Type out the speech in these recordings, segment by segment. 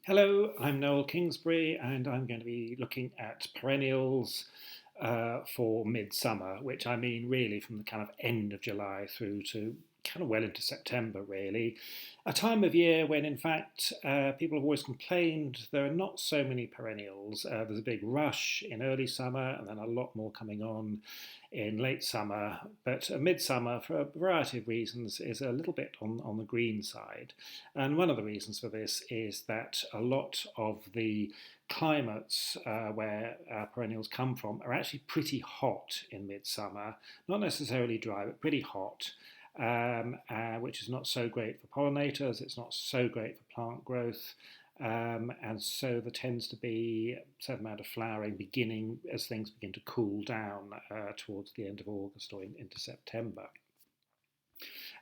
Hello, I'm Noel Kingsbury, and I'm going to be looking at perennials for midsummer, which I mean really from the kind of end of July through to kind of well into September, really. A time of year when, in fact, people have always complained there are not so many perennials. There's a big rush in early summer and then a lot more coming on in late summer, but midsummer, for a variety of reasons, is a little bit on the green side. And one of the reasons for this is that a lot of the climates where perennials come from are actually pretty hot in midsummer, not necessarily dry, but pretty hot. Which is not so great for pollinators, it's not so great for plant growth, and so there tends to be a certain amount of flowering beginning as things begin to cool down towards the end of August or into September.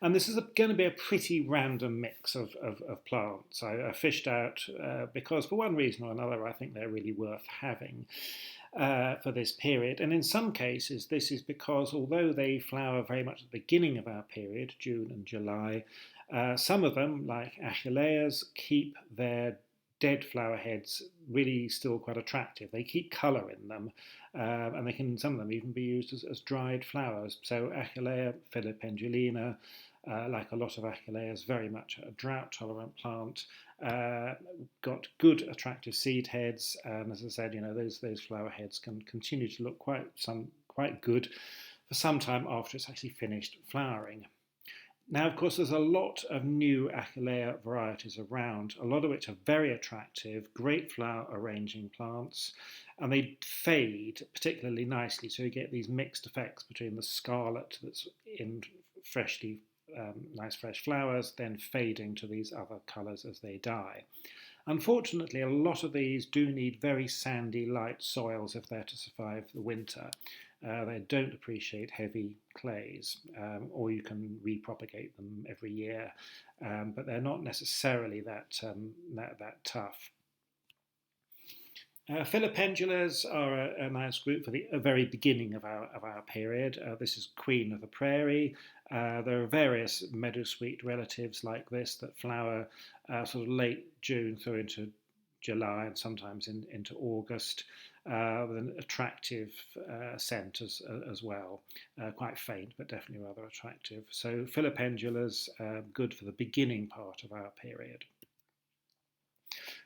And this is going to be a pretty random mix of plants. I fished out because, for one reason or another, I think they're really worth having for this period. And in some cases, this is because although they flower very much at the beginning of our period, June and July, some of them, like Achilleas, keep their dead flower heads really still quite attractive. They keep colour in them, and they can, some of them even be used as dried flowers. So Achillea filipendulina, like a lot of Achilleas, very much a drought-tolerant plant. Got good attractive seed heads, and as I said, those flower heads can continue to look quite good for some time after it's actually finished flowering. Now, of course, there's a lot of new Achillea varieties around, a lot of which are very attractive, great flower arranging plants, and they fade particularly nicely. So you get these mixed effects between the scarlet that's in freshly nice fresh flowers, then fading to these other colours as they die. Unfortunately, a lot of these do need very sandy, light soils if they're to survive the winter. They don't appreciate heavy clays, or you can repropagate them every year, but they're not necessarily that tough. Filipendulas are a nice group for the very beginning of our period. This is Queen of the Prairie. There are various meadowsweet relatives like this that flower sort of late June through into July and sometimes into August, with an attractive scent as well. Quite faint, but definitely rather attractive. So Filipendulas, good for the beginning part of our period.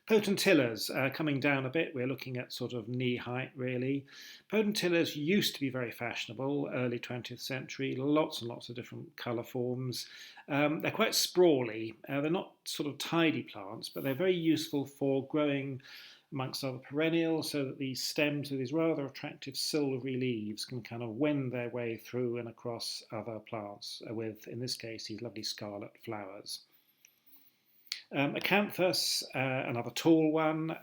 Potentillas, coming down a bit, we're looking at sort of knee height really. Potentillas used to be very fashionable, early 20th century, lots and lots of different colour forms. They're quite sprawly, they're not sort of tidy plants, but they're very useful for growing amongst other perennials so that these stems with these rather attractive silvery leaves can kind of wend their way through and across other plants with, in this case, these lovely scarlet flowers. Acanthus, another tall one,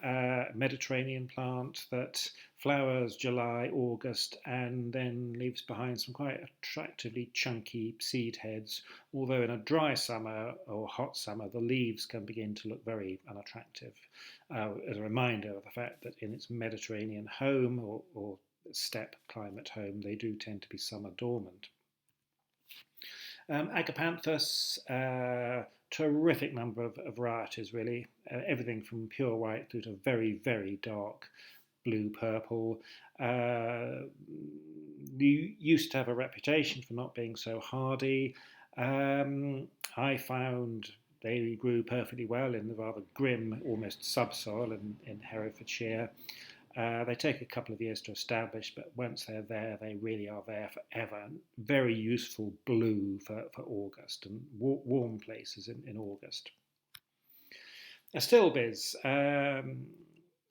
Mediterranean plant that flowers July, August, and then leaves behind some quite attractively chunky seed heads. Although in a dry summer or hot summer, the leaves can begin to look very unattractive. As a reminder of the fact that in its Mediterranean home or steppe climate home, they do tend to be summer dormant. Agapanthus, terrific number of varieties really, everything from pure white through to very, very dark blue-purple. Used to have a reputation for not being so hardy. I found they grew perfectly well in the rather grim, almost subsoil in Herefordshire. They take a couple of years to establish, but once they're there, they really are there forever. Very useful blue for August and warm places in August. Astilbes,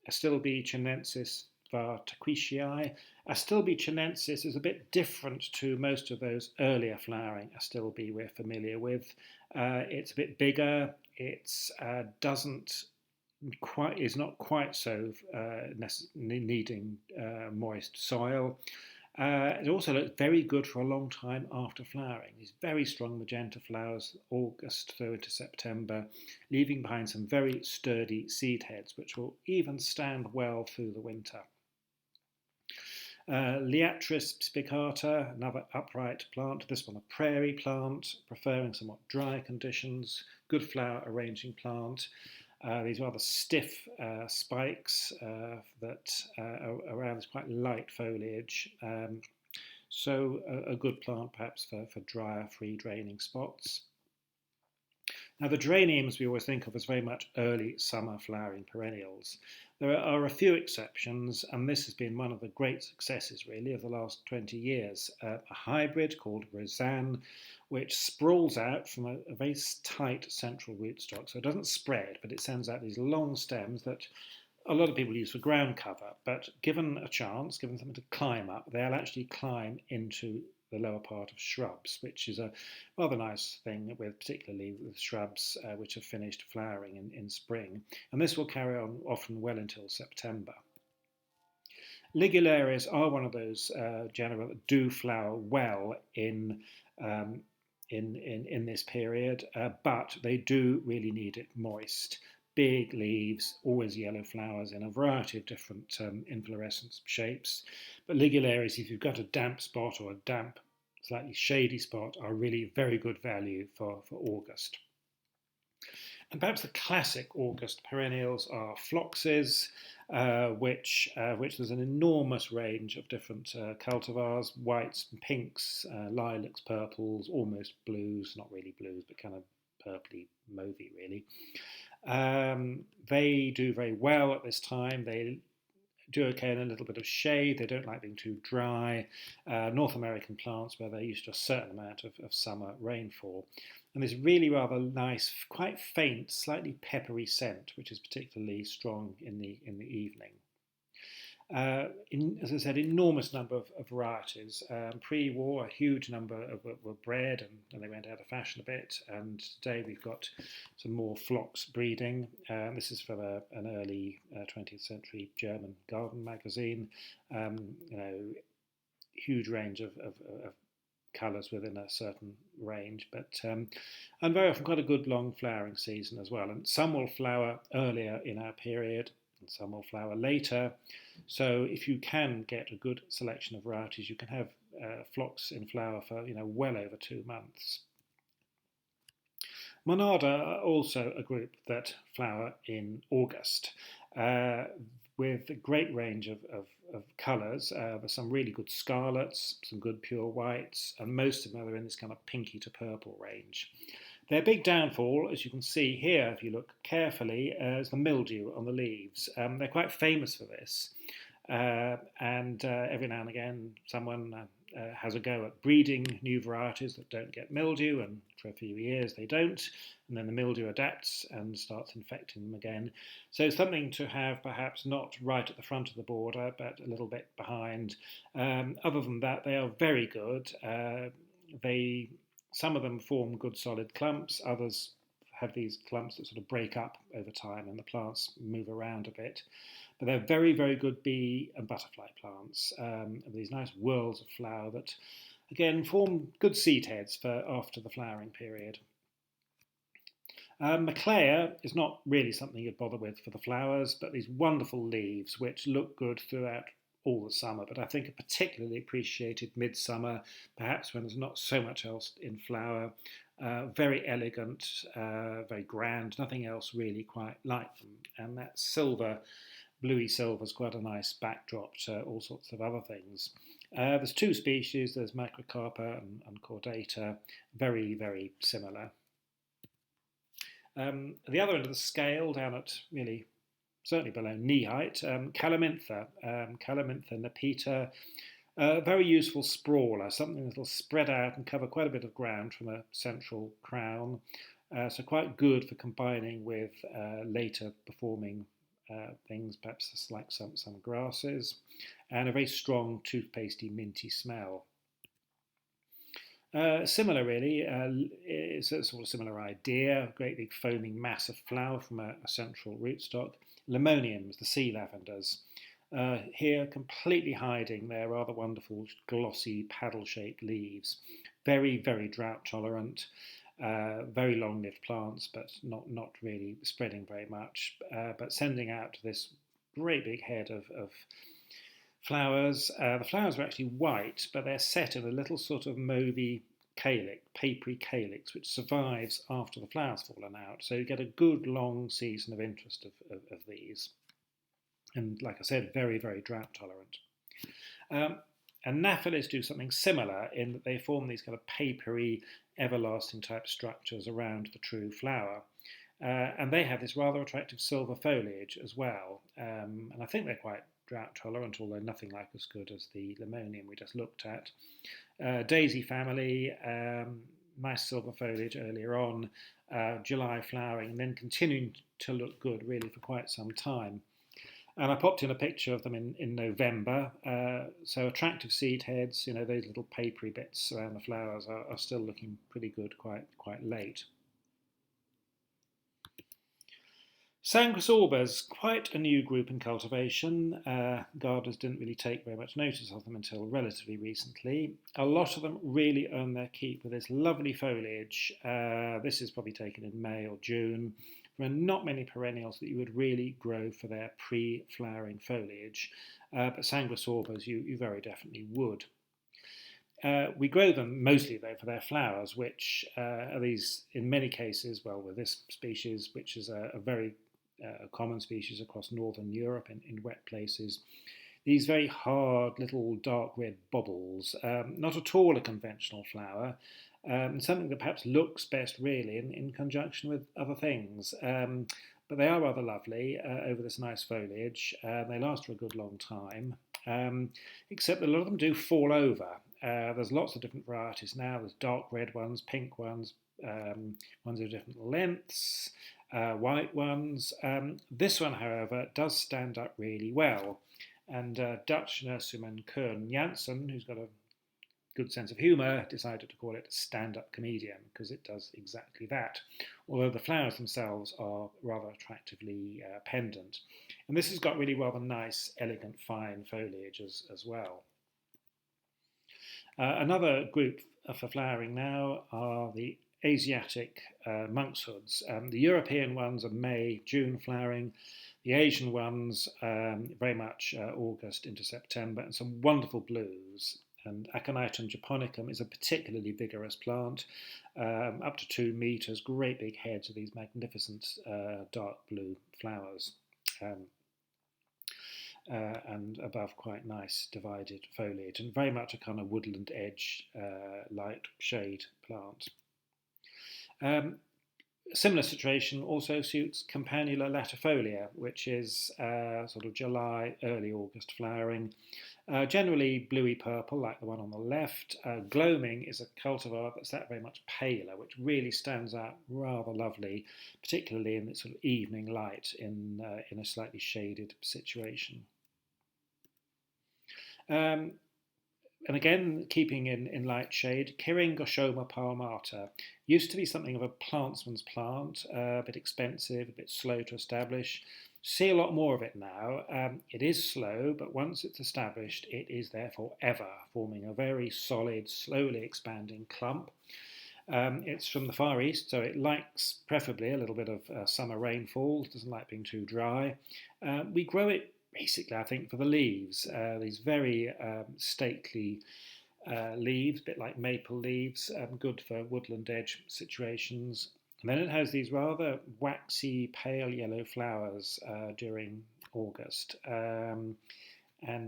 Astilbe chinensis var Tacquetii. Astilbe chinensis is a bit different to most of those earlier flowering Astilbe we're familiar with. It's a bit bigger. It is not quite so needing moist soil. It also looks very good for a long time after flowering. These very strong magenta flowers, August through into September, leaving behind some very sturdy seed heads, which will even stand well through the winter. Liatris spicata, another upright plant, this one a prairie plant, preferring somewhat dry conditions, good flower arranging plant. these rather stiff spikes that are around this quite light foliage. So a good plant perhaps for drier, free draining spots. Now the geraniums we always think of as very much early summer flowering perennials. There are a few exceptions, and this has been one of the great successes really of the last 20 years. A hybrid called Rosanne, which sprawls out from a very tight central rootstock. So it doesn't spread, but it sends out these long stems that a lot of people use for ground cover, but given a chance, given something to climb up, they'll actually climb into the lower part of shrubs, which is a rather nice thing, with particularly with shrubs which have finished flowering in spring. And this will carry on often well until September. Ligularias are one of those genera that do flower well in this period, but they do really need it moist. Big leaves, always yellow flowers in a variety of different inflorescence shapes. But ligularias, if you've got a damp spot or a damp, slightly shady spot, are really very good value for August. And perhaps the classic August perennials are phloxes, which there's an enormous range of different cultivars, whites and pinks, lilacs, purples, almost blues, not really blues, but kind of purpley, mauvey really. They do very well at this time. They do okay in a little bit of shade. They don't like being too dry. North American plants where they're used to a certain amount of summer rainfall. And this really rather nice, quite faint, slightly peppery scent, which is particularly strong in the evening. As I said, enormous number of varieties. Pre-war, a huge number were bred, and they went out of fashion a bit. And today we've got some more phlox breeding. This is from an early 20th century German garden magazine. Huge range of colours within a certain range, but and very often quite a good long flowering season as well. And some will flower earlier in our period, and some will flower later. So if you can get a good selection of varieties, you can have phlox in flower for well over 2 months. Monarda are also a group that flower in August, with a great range of colours. There's some really good scarlets, some good pure whites, and most of them are in this kind of pinky to purple range. Their big downfall, as you can see here, if you look carefully, is the mildew on the leaves. They're quite famous for this, and every now and again someone has a go at breeding new varieties that don't get mildew, and for a few years they don't, and then the mildew adapts and starts infecting them again. So something to have perhaps not right at the front of the border, but a little bit behind. Other than that, they are very good. Some of them form good solid clumps, others have these clumps that sort of break up over time and the plants move around a bit. But they're very, very good bee and butterfly plants, these nice whorls of flower that, again, form good seed heads for after the flowering period. Achillea is not really something you'd bother with for the flowers, but these wonderful leaves which look good throughout all the summer, but I think are particularly appreciated midsummer, perhaps when there's not so much else in flower. Very elegant, very grand, nothing else really quite like them. And that silver, bluey silver, is quite a nice backdrop to all sorts of other things. There's 2 species, there's macrocarpa and cordata, very, very similar. The other end of the scale, down at really certainly below knee height, Calamintha nepeta, very useful sprawler, something that will spread out and cover quite a bit of ground from a central crown, so quite good for combining with later performing things, perhaps like some grasses, and a very strong toothpastey minty smell. Similar really, it's a sort of similar idea, a great big foaming mass of flower from a central rootstock. Limoniums, the sea lavenders, here completely hiding their rather wonderful glossy paddle-shaped leaves. Very, very drought tolerant, very long-lived plants, but not really spreading very much, but sending out this great big head of flowers. The flowers are actually white, but they're set in a little sort of mauvey papery calyx, which survives after the flower's fallen out. So you get a good long season of interest of these. And like I said, very, very drought tolerant. Anaphylis do something similar in that they form these kind of papery, everlasting type structures around the true flower. And they have this rather attractive silver foliage as well. And I think they're quite drought tolerant, although nothing like as good as the limonium we just looked at. Daisy family, nice silver foliage earlier on, July flowering, and then continuing to look good really for quite some time. And I popped in a picture of them in November. So attractive seed heads, those little papery bits around the flowers are still looking pretty good quite late. Sanguisorbas, quite a new group in cultivation. Gardeners didn't really take very much notice of them until relatively recently. A lot of them really earn their keep with this lovely foliage. This is probably taken in May or June. There are not many perennials that you would really grow for their pre-flowering foliage, but Sanguisorbas you very definitely would. We grow them mostly, though, for their flowers, which are these, in many cases, well, with this species, which is a very common species across northern Europe in wet places, these very hard little dark red baubles, not at all a conventional flower, something that perhaps looks best really in conjunction with other things. But they are rather lovely over this nice foliage. They last for a good long time, except that a lot of them do fall over. There's lots of different varieties now. There's dark red ones, pink ones, ones of different lengths, white ones. This one, however, does stand up really well. And Dutch nurseryman Koen Janssen, who's got a good sense of humour, decided to call it a stand-up comedian because it does exactly that, although the flowers themselves are rather attractively pendant. And this has got really rather nice, elegant, fine foliage as well. Another group for flowering now are the Asiatic monkszoods. The European ones are May, June flowering. The Asian ones very much August into September, and some wonderful blues. And Aconitum japonicum is a particularly vigorous plant, up to 2 metres, great big heads of these magnificent dark blue flowers. And above quite nice divided foliage, and very much a kind of woodland edge light shade plant. Similar situation also suits Campanula latifolia, which is sort of July, early August flowering. Generally bluey purple, like the one on the left. Gloaming is a cultivar that's that very much paler, which really stands out rather lovely, particularly in its sort of evening light in a slightly shaded situation. And again, keeping in light shade, Kiringoshoma palmata used to be something of a plantsman's plant, a bit expensive, a bit slow to establish. See a lot more of it now. It is slow, but once it's established, it is there forever, forming a very solid, slowly expanding clump. It's from the Far East, so it likes preferably a little bit of summer rainfall, doesn't like being too dry. We grow it basically, I think, for the leaves, these very stately leaves, a bit like maple leaves, good for woodland edge situations. And then it has these rather waxy, pale yellow flowers during August, and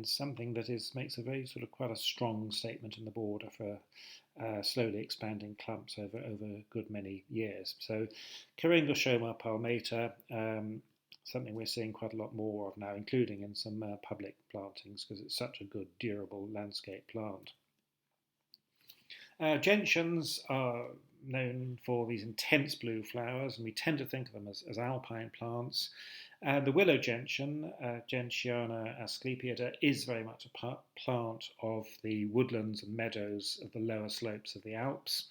something that makes a very sort of quite a strong statement in the border for slowly expanding clumps over a good many years. So Kiringoshoma palmata, something we're seeing quite a lot more of now, including in some public plantings, because it's such a good, durable landscape plant. Gentians are known for these intense blue flowers, and we tend to think of them as alpine plants. The willow gentian, Gentiana asclepiada, is very much a plant of the woodlands and meadows of the lower slopes of the Alps.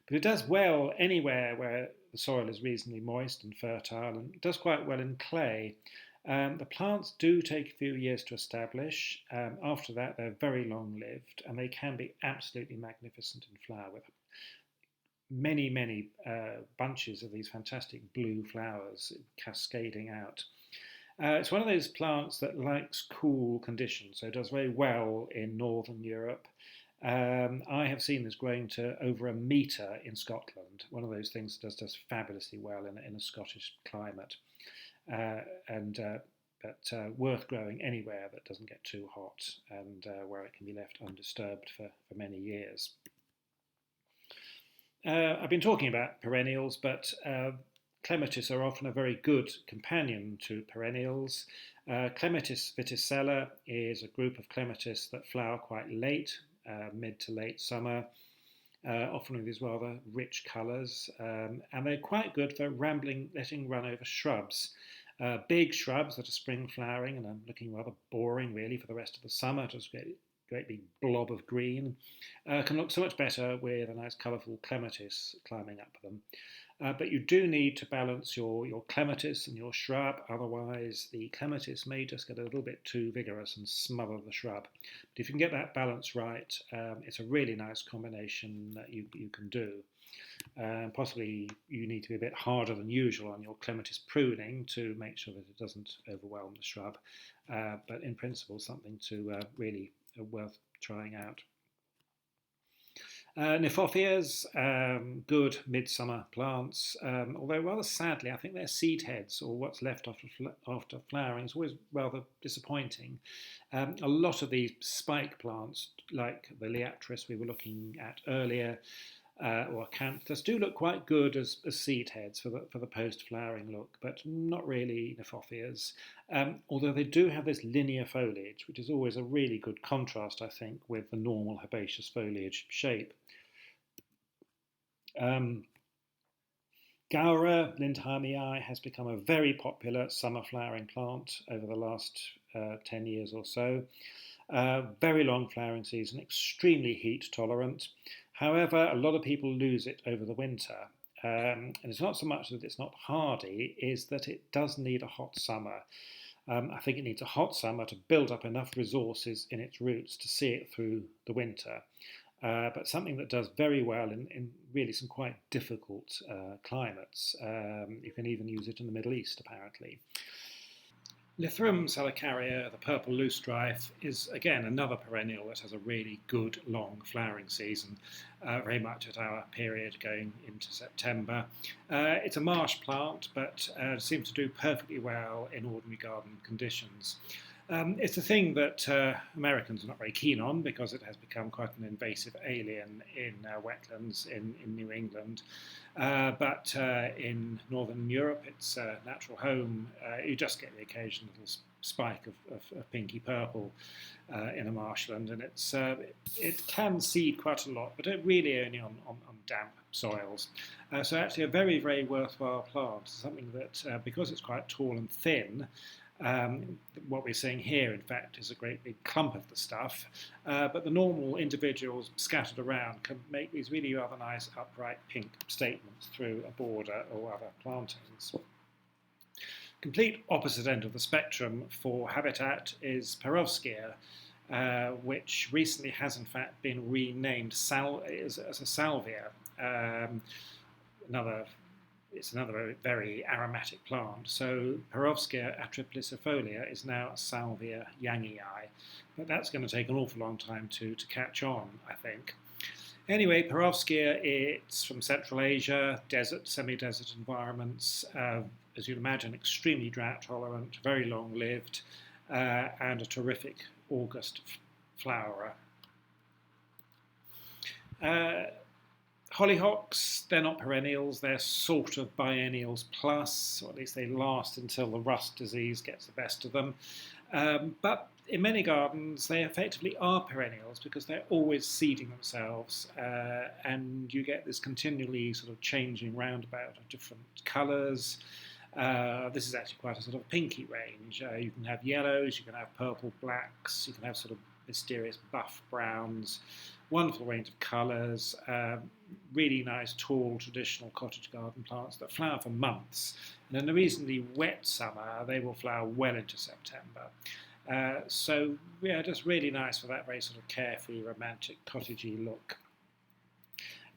But it does well anywhere where the soil is reasonably moist and fertile, and it does quite well in clay. The plants do take a few years to establish. After that, they're very long-lived, and they can be absolutely magnificent in flower, with many, many bunches of these fantastic blue flowers cascading out. It's one of those plants that likes cool conditions, so it does very well in northern Europe. I have seen this growing to over a metre in Scotland. One of those things that does fabulously well in a Scottish climate, uh, and but worth growing anywhere that doesn't get too hot and where it can be left undisturbed for many years. I've been talking about perennials, but clematis are often a very good companion to perennials. Clematis viticella is a group of clematis that flower quite late, mid to late summer, often with these rather rich colours, and they're quite good for letting run over shrubs. Big shrubs that are spring flowering and are looking rather boring really for the rest of the summer, just great big blob of green, can look so much better with a nice colourful clematis climbing up them. But you do need to balance your clematis and your shrub, otherwise the clematis may just get a little bit too vigorous and smother the shrub. But if you can get that balance right, it's a really nice combination that you can do. Possibly you need to be a bit harder than usual on your clematis pruning to make sure that it doesn't overwhelm the shrub. But in principle, something to really worth trying out. Kniphophias, good midsummer plants, although rather sadly, I think they're seed heads or what's left after flowering is always rather disappointing. A lot of these spike plants, like the Liatris we were looking at earlier, or Acanthus, do look quite good as seed heads for the post-flowering look, but not really Kniphophias. Although they do have this linear foliage, which is always a really good contrast, I think, with the normal herbaceous foliage shape. Gaura lindheimii has become a very popular summer flowering plant over the last 10 years or so. Very long flowering season, extremely heat tolerant. However, a lot of people lose it over the winter. And it's not so much that it's not hardy, is that it does need a hot summer. I think it needs a hot summer to build up enough resources in its roots to see it through the winter. But something that does very well in really some quite difficult climates. You can even use it in the Middle East, apparently. Lythrum salicaria, the purple loosestrife, is again another perennial that has a really good long flowering season, very much at our period going into September. It's a marsh plant, but seems to do perfectly well in ordinary garden conditions. It's a thing that Americans are not very keen on because it has become quite an invasive alien in wetlands in New England. But in Northern Europe, its natural home, you just get the occasional little spike of pinky purple in a marshland, and it can seed quite a lot, but it really only on damp soils. So actually a very, very worthwhile plant, something that, because it's quite tall and thin, what we're seeing here, in fact, is a great big clump of the stuff, but the normal individuals scattered around can make these really rather nice upright pink statements through a border or other plantings. Complete opposite end of the spectrum for habitat is Perovskia, which recently has in fact been renamed as a salvia. It's another very aromatic plant. So Perovskia atriplicifolia is now Salvia yangii, but that's going to take an awful long time to catch on, I think. Anyway, Perovskia, it's from Central Asia, semi-desert environments, as you'd imagine, extremely drought tolerant, very long-lived, and a terrific August flowerer. Hollyhocks, they're not perennials, they're sort of biennials plus, or at least they last until the rust disease gets the best of them. But in many gardens, they effectively are perennials because they're always seeding themselves, and you get this continually sort of changing roundabout of different colours. This is actually quite a sort of pinky range. You can have yellows, you can have purple blacks, you can have sort of mysterious buff browns, wonderful range of colours, really nice tall traditional cottage garden plants that flower for months. And in a reasonably wet summer, they will flower well into September. So yeah, just really nice for that very sort of carefree, romantic, cottagey look.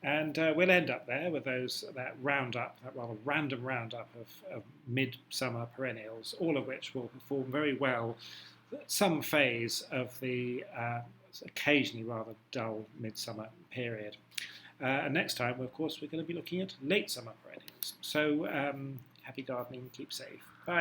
And we'll end up there with that rather random roundup of midsummer perennials, all of which will perform very well some phase of the occasionally rather dull midsummer period. And next time, of course, we're going to be looking at late summer perennials. So happy gardening, keep safe. Bye.